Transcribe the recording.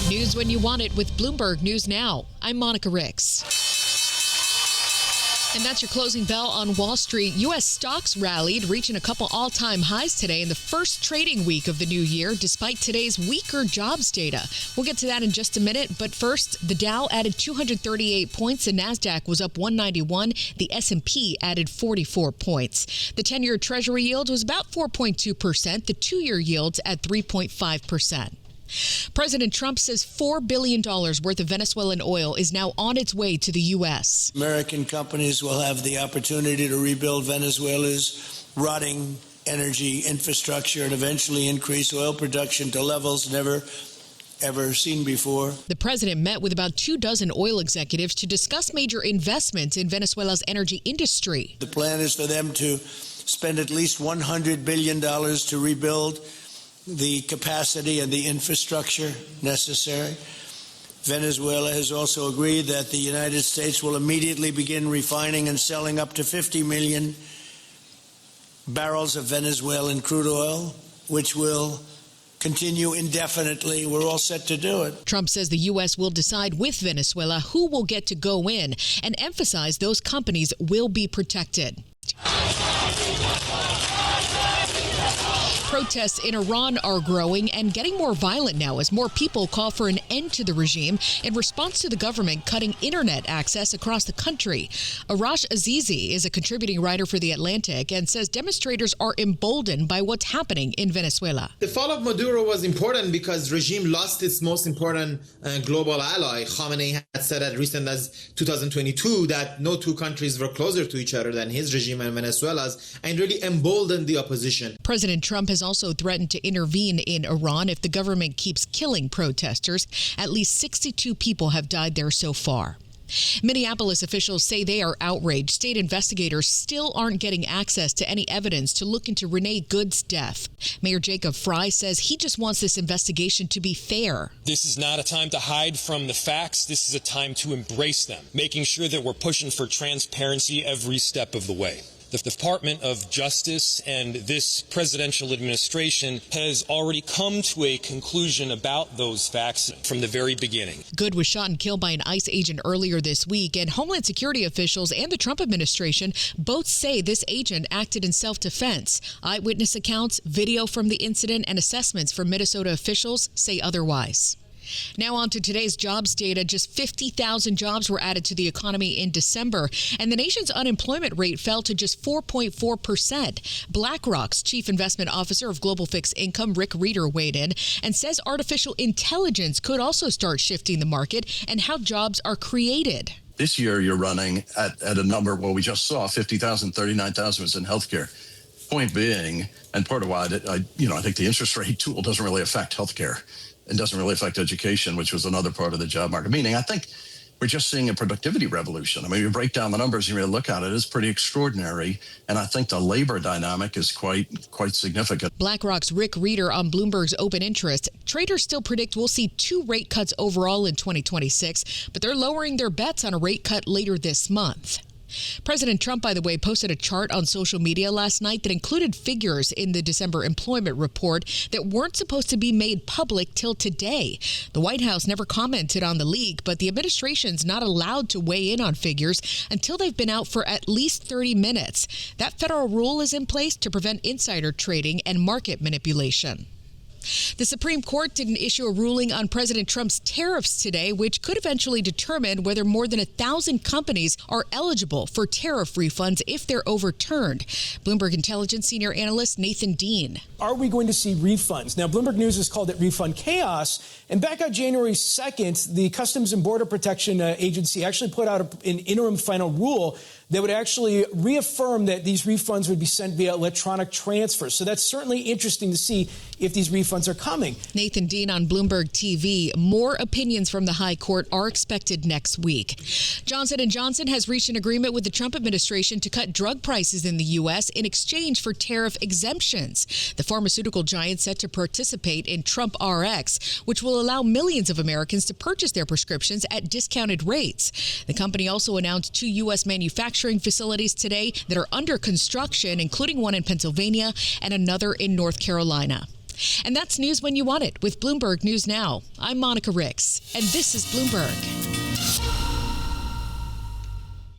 News when you want it with Bloomberg News Now. I'm Monica Ricks. And that's your closing bell on Wall Street. U.S. stocks rallied, reaching a couple all-time highs today in the first trading week of the new year, despite today's weaker jobs data. We'll get to that in just a minute. But first, the Dow added 238 points. The NASDAQ was up 191. The S&P added 44 points. The 10-year Treasury yield was about 4.2%. The 2-year yield's at 3.5%. President Trump says $4 billion worth of Venezuelan oil is now on its way to the U.S. American companies will have the opportunity to rebuild Venezuela's rotting energy infrastructure and eventually increase oil production to levels never ever seen before. The president met with about 24 oil executives to discuss major investments in Venezuela's energy industry. The plan is for them to spend at least $100 billion to rebuild the capacity and the infrastructure necessary. Venezuela has also agreed that the United States will immediately begin refining and selling up to 50 million barrels of Venezuelan crude oil, which will continue indefinitely. We're all set to do it. Trump says the U.S. will decide with Venezuela who will get to go in and emphasize those companies will be protected. Protests in Iran are growing and getting more violent now as more people call for an end to the regime in response to the government cutting internet access across the country. Arash Azizi is a contributing writer for The Atlantic and says demonstrators are emboldened by what's happening in Venezuela. The fall of Maduro was important because the regime lost its most important global ally. Khamenei had said as recent as 2022 that no two countries were closer to each other than his regime and Venezuela's, and really emboldened the opposition. President Trump has also threatened to intervene in Iran if the government keeps killing protesters. At least 62 people have died there so far. Minneapolis officials say they are outraged. State investigators still aren't getting access to any evidence to look into Renee Good's death. Mayor Jacob Fry says he just wants this investigation to be fair. This is not a time to hide from the facts. This is a time to embrace them, making sure that we're pushing for transparency every step of the way. The Department of Justice and this presidential administration has already come to a conclusion about those facts from the very beginning. Good was shot and killed by an ICE agent earlier this week, and Homeland Security officials and the Trump administration both say this agent acted in self-defense. Eyewitness accounts, video from the incident, and assessments from Minnesota officials say otherwise. Now on to today's jobs data. Just 50,000 jobs were added to the economy in December, and the nation's unemployment rate fell to just 4.4%. BlackRock's chief investment officer of Global Fixed Income, Rick Reeder, weighed in and says artificial intelligence could also start shifting the market and how jobs are created. This year, you're running at a number, well, we just saw 50,000, 39,000 was in healthcare. Point being, and part of why I think the interest rate tool doesn't really affect healthcare. It doesn't really affect education, which was another part of the job market. Meaning, I think we're just seeing a productivity revolution. I mean, you break down the numbers, you really look at it, it's pretty extraordinary. And I think the labor dynamic is quite significant. BlackRock's Rick Reeder on Bloomberg's Open Interest. Traders still predict we'll see 2 rate cuts overall in 2026, but they're lowering their bets on a rate cut later this month. President Trump, by the way, posted a chart on social media last night that included figures in the December employment report that weren't supposed to be made public till today. The White House never commented on the leak, but the administration's not allowed to weigh in on figures until they've been out for at least 30 minutes. That federal rule is in place to prevent insider trading and market manipulation. The Supreme Court didn't issue a ruling on President Trump's tariffs today, which could eventually determine whether more than 1,000 companies are eligible for tariff refunds if they're overturned. Bloomberg Intelligence senior analyst Nathan Dean. Are we going to see refunds? Now, Bloomberg News has called it refund chaos. And back on January 2nd, the Customs and Border Protection Agency actually put out an interim final rule that would actually reaffirm that these refunds would be sent via electronic transfer. So that's certainly interesting to see if these refunds are coming. Nathan Dean on Bloomberg TV. More opinions from the High Court are expected next week. Johnson & Johnson has reached an agreement with the Trump administration to cut drug prices in the U.S. in exchange for tariff exemptions. The pharmaceutical giant set to participate in Trump RX, which will allow millions of Americans to purchase their prescriptions at discounted rates. The company also announced 2 U.S. manufacturing facilities today that are under construction, including one in Pennsylvania and another in North Carolina. And that's news when you want it with Bloomberg News Now. I'm Monica Ricks, and this is Bloomberg.